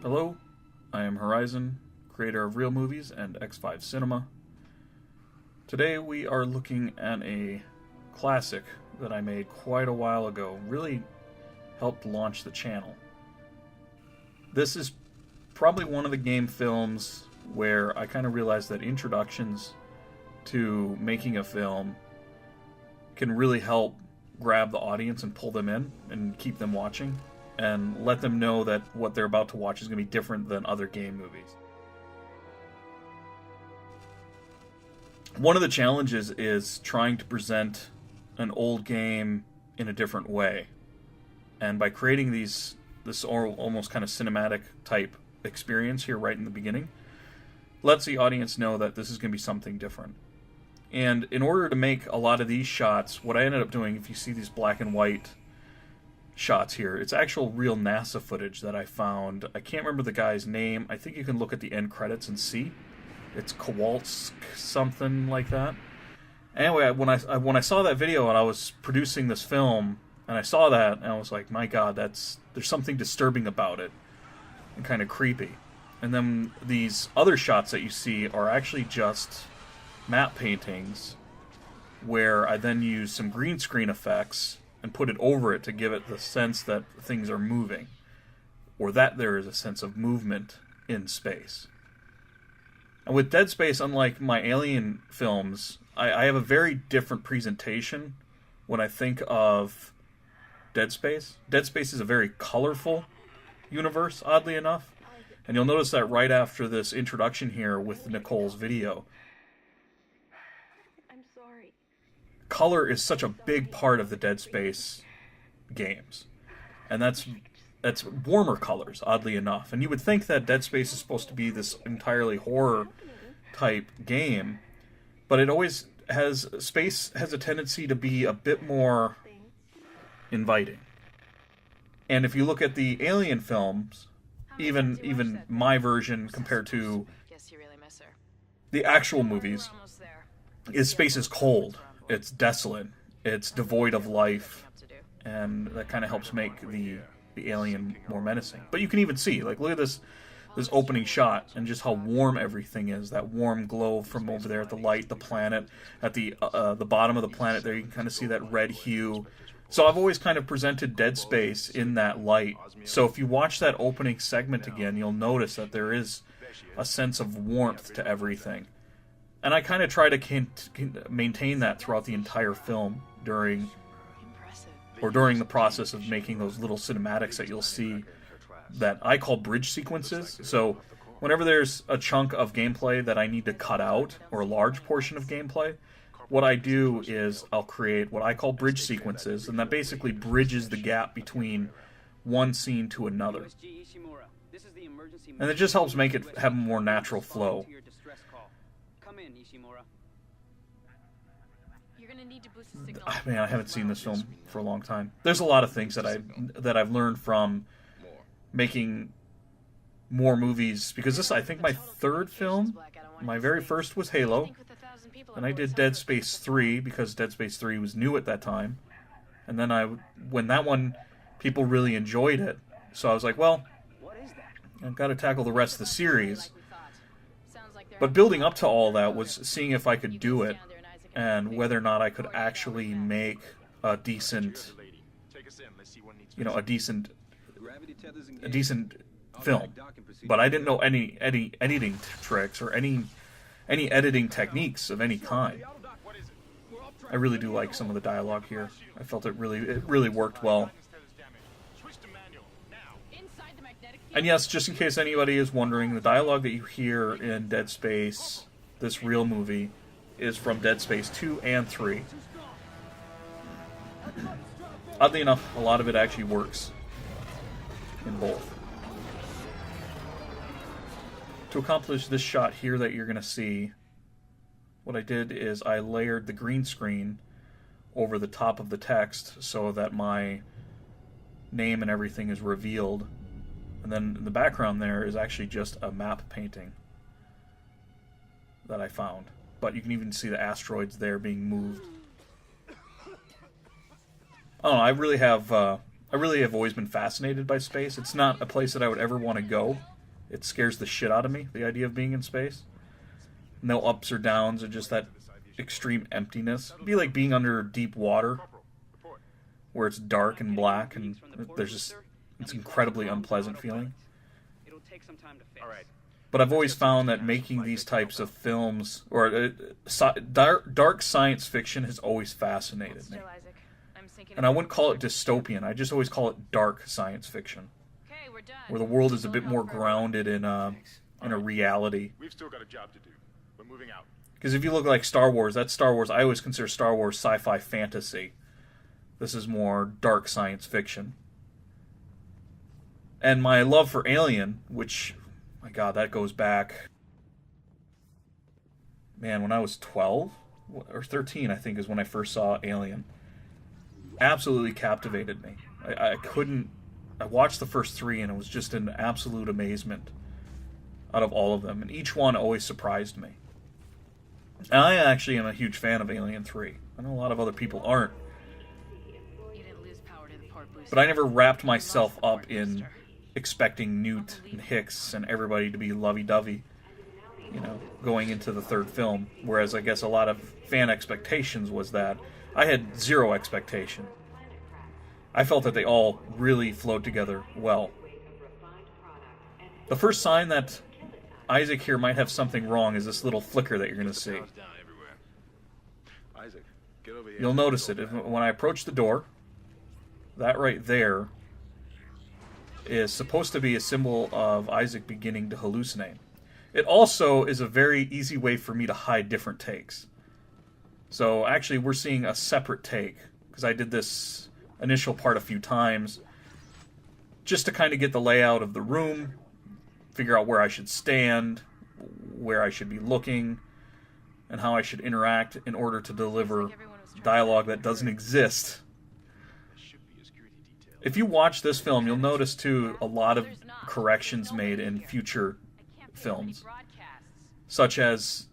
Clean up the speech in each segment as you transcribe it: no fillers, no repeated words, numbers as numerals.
Hello, I am Horizon, creator of Real Movies and X5 Cinema. Today we are looking at a classic that I made quite a while ago, really helped launch the channel. This is probably one of the game films where I kind of realized that introductions to making a film can really help grab the audience and pull them in and keep them watching, and let them know that what they're about to watch is going to be different than other game movies. One of the challenges is trying to present an old game in a different way. And by creating this almost kind of cinematic type experience here right in the beginning, lets the audience know that this is going to be something different. And in order to make a lot of these shots, what I ended up doing, if you see these black and white shots here, it's actual real NASA footage that I found. I can't remember the guy's name. I think you can look at the end credits and see. It's Kowalski, something like that. Anyway, when I saw that video and I was producing this film, and I saw that, and I was like, my God, there's something disturbing about it, and kind of creepy. And then these other shots that you see are actually just matte paintings, where I then use some green screen effects and put it over it to give it the sense that things are moving, or that there is a sense of movement in space. And with Dead Space, unlike my Alien films, I have a very different presentation when I think of Dead Space. Dead Space is a very colorful universe, oddly enough. And you'll notice that right after this introduction here with Nicole's video. Color is such a big part of the Dead Space games. And that's warmer colors, oddly enough. And you would think that Dead Space is supposed to be this entirely horror-type game, but it always space has a tendency to be a bit more inviting. And if you look at the Alien films, even my version compared to the actual movies, space is cold. It's desolate. It's devoid of life, and that kind of helps make the alien more menacing. But you can even see, like, look at this opening shot and just how warm everything is. That warm glow from over there at the light, the planet, at the bottom of the planet there, you can kind of see that red hue. So I've always kind of presented Dead Space in that light. So if you watch that opening segment again, you'll notice that there is a sense of warmth to everything. And I kind of try to maintain that throughout the entire film during the process of making those little cinematics that you'll see that I call bridge sequences. So whenever there's a chunk of gameplay that I need to cut out, or a large portion of gameplay, what I do is I'll create what I call bridge sequences, and that basically bridges the gap between one scene to another. And it just helps make it have a more natural flow. Man, I haven't seen this film for a long time. There's a lot of things that I've learned from making more movies, because this, I think, my third film. My very first was Halo, and I did Dead Space 3 because Dead Space 3 was new at that time. And then when that one, people really enjoyed it, so I was like, well, I've got to tackle the rest of the series. But building up to all that was seeing if I could do it, and whether or not I could actually make a decent film. But I didn't know any editing tricks or any editing techniques of any kind. I really do like some of the dialogue here. I felt it really worked well. And yes, just in case anybody is wondering, the dialogue that you hear in Dead Space, this real movie, is from Dead Space 2 and 3. Oddly enough, a lot of it actually works in both. To accomplish this shot here that you're going to see, what I did is I layered the green screen over the top of the text so that my name and everything is revealed. And then in the background there is actually just a map painting that I found. But you can even see the asteroids there being moved. I don't know, I really have always been fascinated by space. It's not a place that I would ever want to go. It scares the shit out of me, the idea of being in space. No ups or downs, or just that extreme emptiness. It'd be like being under deep water, where it's dark and black, and there's just, it's incredibly unpleasant feeling. But I've always found that making these types of films, or dark science fiction, has always fascinated me. And I wouldn't call it dystopian. I just always call it dark science fiction, where the world is a bit more grounded in a reality. We've still got a job to do. We're moving out. Because if you look like Star Wars, that's Star Wars. I always consider Star Wars sci-fi fantasy. This is more dark science fiction. And my love for Alien, which, my God, that goes back, man, when I was 12 or 13, I think, is when I first saw Alien. Absolutely captivated me. I watched the first three, and it was just an absolute amazement out of all of them. And each one always surprised me. And I actually am a huge fan of Alien 3. I know a lot of other people aren't. But I never wrapped myself up in expecting Newt and Hicks and everybody to be lovey-dovey, you know, going into the third film. Whereas I guess a lot of fan expectations was that. I had zero expectation. I felt that they all really flowed together well. The first sign that Isaac here might have something wrong is this little flicker that you're going to see. You'll notice it. When I approach the door, that right there is supposed to be a symbol of Isaac beginning to hallucinate. It also is a very easy way for me to hide different takes. So actually we're seeing a separate take, because I did this initial part a few times just to kind of get the layout of the room, figure out where I should stand, where I should be looking, and how I should interact in order to deliver dialogue that doesn't exist. If you watch this film, you'll notice too a lot of corrections made in future films, such as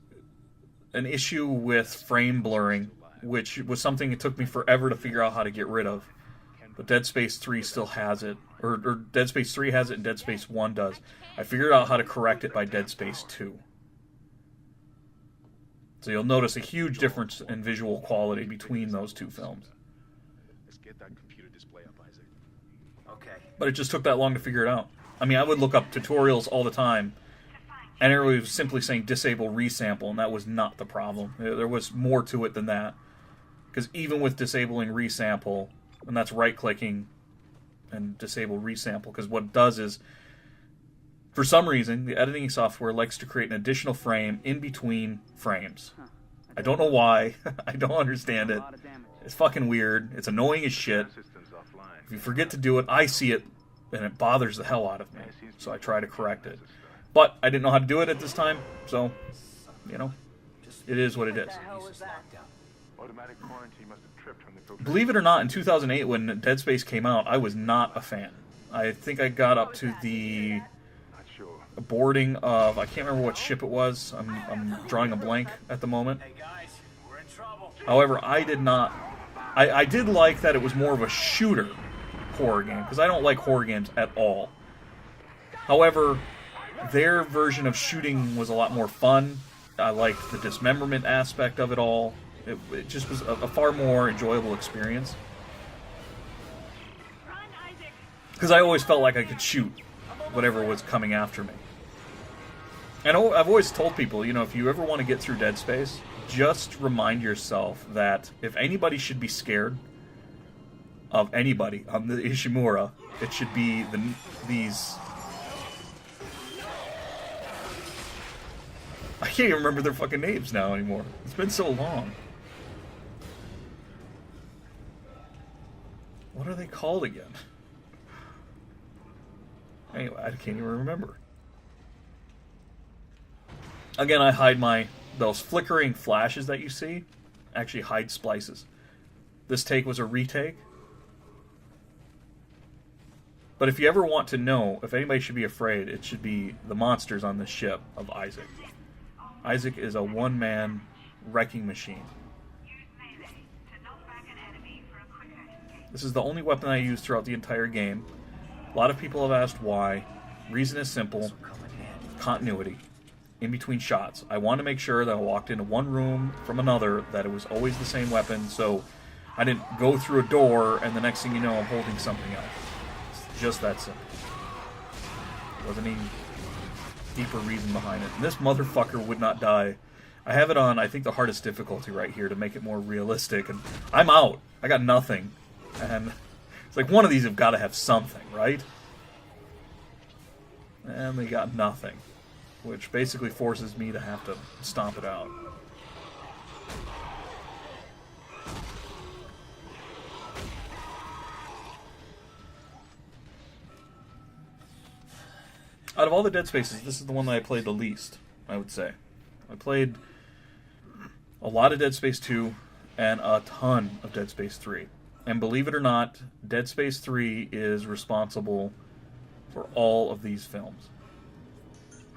an issue with frame blurring, which was something it took me forever to figure out how to get rid of. But Dead Space 3 still has it. Or Dead Space 3 has it and Dead Space 1 does. I figured out how to correct it by Dead Space 2. So you'll notice a huge difference in visual quality between those two films. Let's get that computer display up, Isaac. Okay. But it just took that long to figure it out. I mean, I would look up tutorials all the time, and everybody was simply saying disable resample, and that was not the problem. There was more to it than that. Because even with disabling resample, and that's right-clicking and disable resample, because what it does is, for some reason, the editing software likes to create an additional frame in between frames. I don't know why. I don't understand it. It's fucking weird. It's annoying as shit. If you forget to do it, I see it, and it bothers the hell out of me. So I try to correct it. But I didn't know how to do it at this time, so, you know, it is what it is. Believe it or not, in 2008, when Dead Space came out, I was not a fan. I think I got up to the boarding of, I can't remember what ship it was. I'm drawing a blank at the moment. However, I did not. I did like that it was more of a shooter horror game, because I don't like horror games at all. However, their version of shooting was a lot more fun. I liked the dismemberment aspect of it all. It just was a far more enjoyable experience. Because I always felt like I could shoot whatever was coming after me. And I've always told people, you know, if you ever want to get through Dead Space, just remind yourself that if anybody should be scared of anybody on the Ishimura, it should be these... I can't even remember their fucking names now anymore. It's been so long. What are they called again? Anyway, I can't even remember. Again, I hide those flickering flashes that you see. Actually hide splices. This take was a retake. But if you ever want to know if anybody should be afraid, it should be the monsters on this ship of Isaac. Isaac is a one-man wrecking machine. This is the only weapon I use throughout the entire game. A lot of people have asked why. Reason is simple. Continuity. In between shots. I want to make sure that I walked into one room from another, that it was always the same weapon, so I didn't go through a door and the next thing you know I'm holding something else. It's just that simple. There wasn't any deeper reason behind it. And this motherfucker would not die. I have it on, I think, the hardest difficulty right here to make it more realistic, and I'm out. I got nothing. And it's like, one of these have got to have something, right? And they got nothing. Which basically forces me to have to stomp it out. Out of all the Dead Spaces, this is the one that I played the least, I would say. I played a lot of Dead Space 2 and a ton of Dead Space 3. And believe it or not, Dead Space 3 is responsible for all of these films.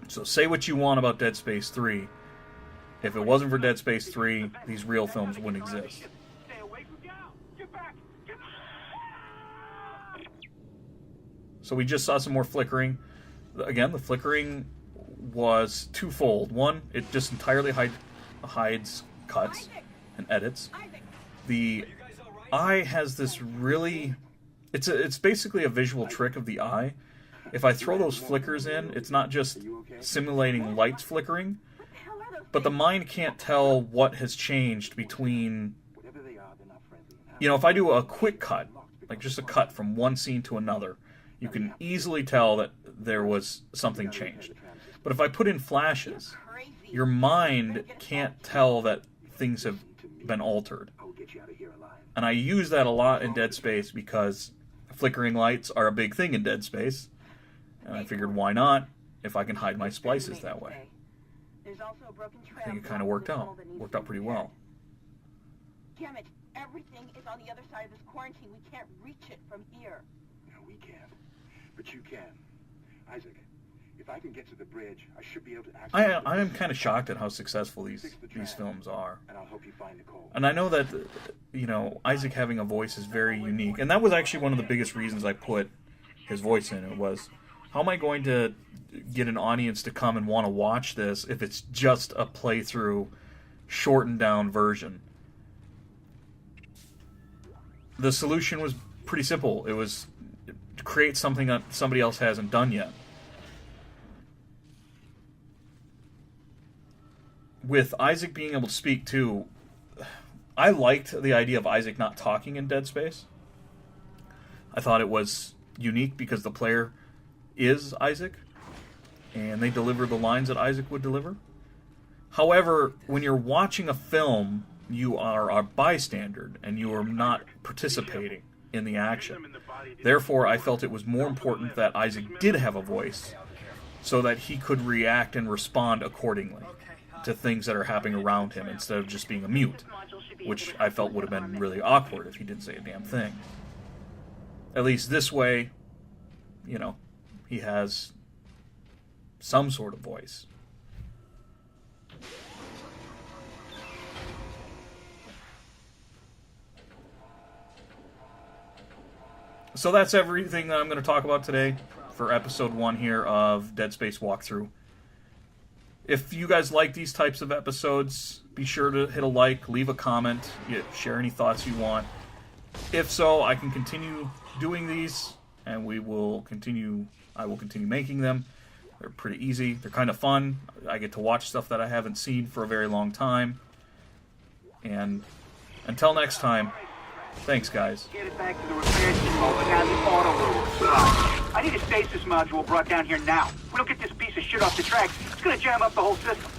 So say what you want about Dead Space 3. If it wasn't for Dead Space 3, these real films wouldn't exist. So we just saw some more flickering. Again, the flickering was twofold. One, it just entirely hides cuts and edits. The eye has this really... It's basically a visual trick of the eye. If I throw those flickers in, it's not just simulating lights flickering, but the mind can't tell what has changed between... You know, if I do a quick cut, like just a cut from one scene to another, you can easily tell that there was something changed. But if I put in flashes, your mind can't tell that things have been altered. And I use that a lot in Dead Space because flickering lights are a big thing in Dead Space. And I figured, why not, if I can hide my splices that way? I think it kind of worked out. Worked out pretty well. Damn it, everything is on the other side of this quarantine. We can't reach it from here. No, we can't. But you can. Isaac, if I can get to the bridge, I should be able to access... I am kind of shocked at how successful these films are. And I'll help you find Nicole. And I know that, you know, Isaac having a voice is very unique. And that was actually one of the biggest reasons I put his voice in it was... How am I going to get an audience to come and want to watch this if it's just a playthrough, shortened down version? The solution was pretty simple. It was to create something that somebody else hasn't done yet. With Isaac being able to speak too, I liked the idea of Isaac not talking in Dead Space. I thought it was unique because the player is Isaac, and they deliver the lines that Isaac would deliver. However, when you're watching a film, you are a bystander, and you are not participating in the action. Therefore, I felt it was more important that Isaac did have a voice, so that he could react and respond accordingly to things that are happening around him, instead of just being a mute, which I felt would have been really awkward if he didn't say a damn thing. At least this way, you know, he has some sort of voice. So that's everything that I'm going to talk about today for episode 1 here of Dead Space Walkthrough. If you guys like these types of episodes, be sure to hit a like, leave a comment, share any thoughts you want. If so, I can continue doing these, and I will continue making them. They're pretty easy. They're kind of fun. I get to watch stuff that I haven't seen for a very long time. And until next time, thanks, guys. Get it back to the repair team over down the auto room. I need a stasis module brought down here now. If we don't get this piece of shit off the tracks, it's gonna jam up the whole system.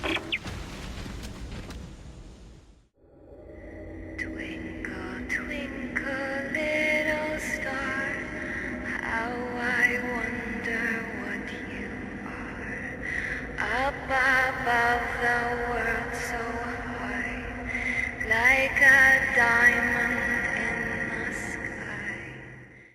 Twinkle, twinkle, little star, how I wonder what you are. Up above the world so high, like a diamond